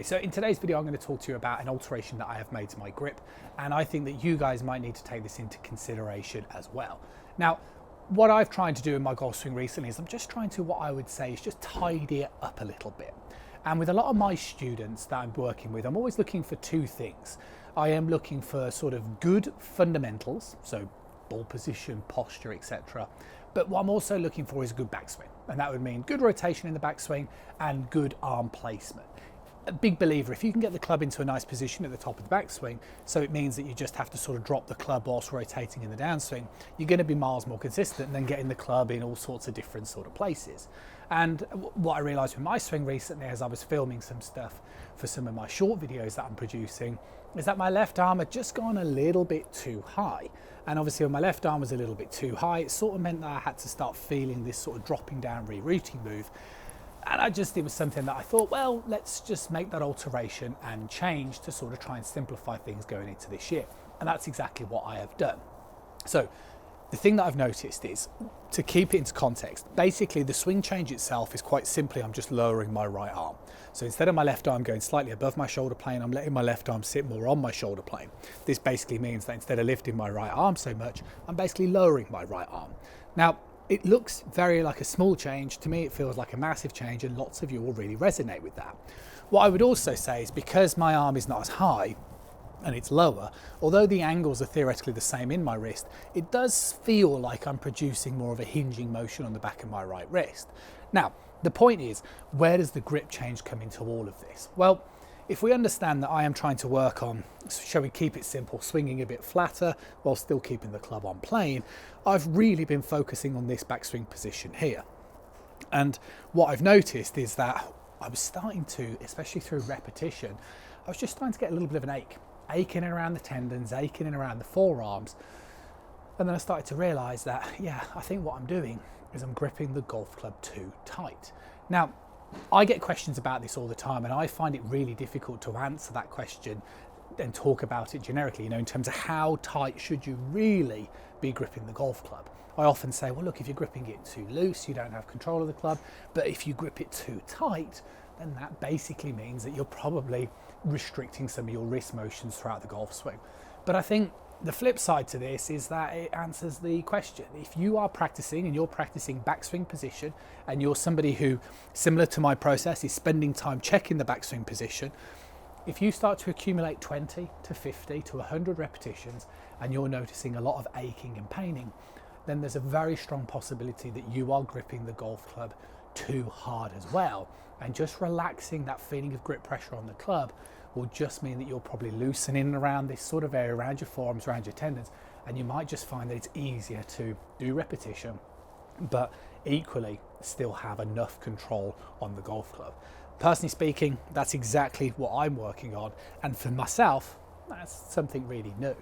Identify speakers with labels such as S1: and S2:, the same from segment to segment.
S1: so in today's video, I'm going to talk to you about an alteration that I have made to my grip, and I think that you guys might need to take this into consideration as well. Now, what I've tried to do in my golf swing recently is I'm just trying to, what I would say is just tidy it up a little bit. And with a lot of my students that I'm working with, I'm always looking for two things. I am looking for sort of good fundamentals, so ball position, posture, etc. But what I'm also looking for is a good backswing. And that would mean good rotation in the backswing and good arm placement. A big believer, if you can get the club into a nice position at the top of the backswing, so it means that you just have to sort of drop the club whilst rotating in the downswing, you're going to be miles more consistent than getting the club in all sorts of different sort of places. And what I realized with my swing recently as I was filming some stuff for some of my short videos that I'm producing is that my left arm had just gone a little bit too high. And obviously when my left arm was a little bit too high, it sort of meant that I had to start feeling this sort of dropping down rerouting move. And it was something that I thought, well, let's just make that alteration and change to sort of try and simplify things going into this year. And that's exactly what I have done. So the thing that I've noticed is, to keep it into context, basically the swing change itself is quite simply, I'm just lowering my right arm. So instead of my left arm going slightly above my shoulder plane, I'm letting my left arm sit more on my shoulder plane. This basically means that instead of lifting my right arm so much, I'm basically lowering my right arm. Now, it looks very like a small change. To me, it feels like a massive change, and lots of you will really resonate with that. What I would also say is, because my arm is not as high and it's lower, although the angles are theoretically the same in my wrist, it does feel like I'm producing more of a hinging motion on the back of my right wrist. Now, the point is, where does the grip change come into all of this? Well, if we understand that I am trying to work on, shall we keep it simple, swinging a bit flatter while still keeping the club on plane, I've really been focusing on this backswing position here. And what I've noticed is that I was starting to, especially through repetition, I was just starting to get a little bit of an ache. Aching around the tendons, aching around the forearms. And then I started to realize that, yeah, I think what I'm doing is I'm gripping the golf club too tight. Now, I get questions about this all the time, and I find it really difficult to answer that question and talk about it generically, in terms of how tight should you really be gripping the golf club. I often say, well, look, if you're gripping it too loose, you don't have control of the club. But if you grip it too tight, then that basically means that you're probably restricting some of your wrist motions throughout the golf swing. But I think the flip side to this is that it answers the question. If you are practicing and you're practicing backswing position, and you're somebody who, similar to my process, is spending time checking the backswing position, if you start to accumulate 20 to 50 to 100 repetitions and you're noticing a lot of aching and paining, then there's a very strong possibility that you are gripping the golf club too hard as well. And just relaxing that feeling of grip pressure on the club will just mean that you're probably loosening around this sort of area, around your forearms, around your tendons, and you might just find that it's easier to do repetition, but equally still have enough control on the golf club. Personally speaking, that's exactly what I'm working on, and for myself, that's something really new.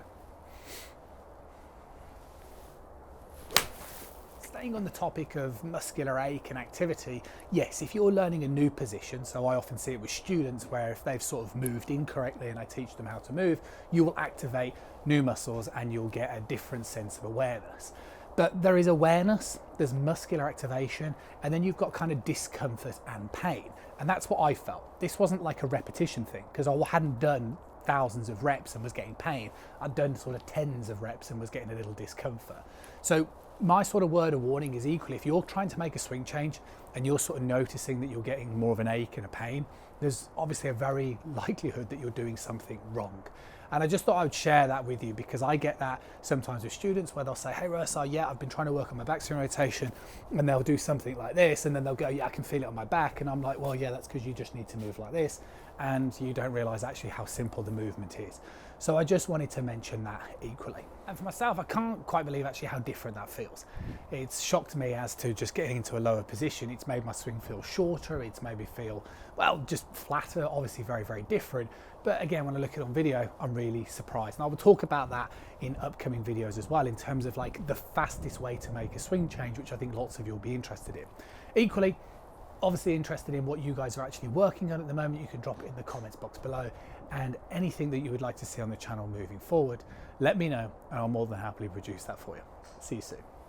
S1: Staying on the topic of muscular ache and activity, yes, if you're learning a new position, so I often see it with students where if they've sort of moved incorrectly and I teach them how to move, you will activate new muscles and you'll get a different sense of awareness. But there is awareness, there's muscular activation, and then you've got kind of discomfort and pain. And that's what I felt. This wasn't like a repetition thing, because I hadn't done thousands of reps and was getting pain. I'd done sort of tens of reps and was getting a little discomfort. So my sort of word of warning is, equally, if you're trying to make a swing change and you're sort of noticing that you're getting more of an ache and a pain, there's obviously a very likelihood that you're doing something wrong. And I just thought I would share that with you, because I get that sometimes with students where they'll say, hey Russ, yeah, I've been trying to work on my backswing rotation, and they'll do something like this, and then they'll go, yeah, I can feel it on my back. And I'm like, well, yeah, that's because you just need to move like this, and you don't realize actually how simple the movement is. So I just wanted to mention that equally. And for myself, I can't quite believe actually how different that feels. It's shocked me as to just getting into a lower position. It's made my swing feel shorter. It's made me feel, well, just flatter, obviously very, very different. But again, when I look at it on video, I'm really surprised. And I will talk about that in upcoming videos as well, in terms of like the fastest way to make a swing change, which I think lots of you will be interested in. Equally, obviously interested in what you guys are actually working on at the moment, you can drop it in the comments box below, and anything that you would like to see on the channel moving forward, let me know and I'll more than happily produce that for you. See you soon.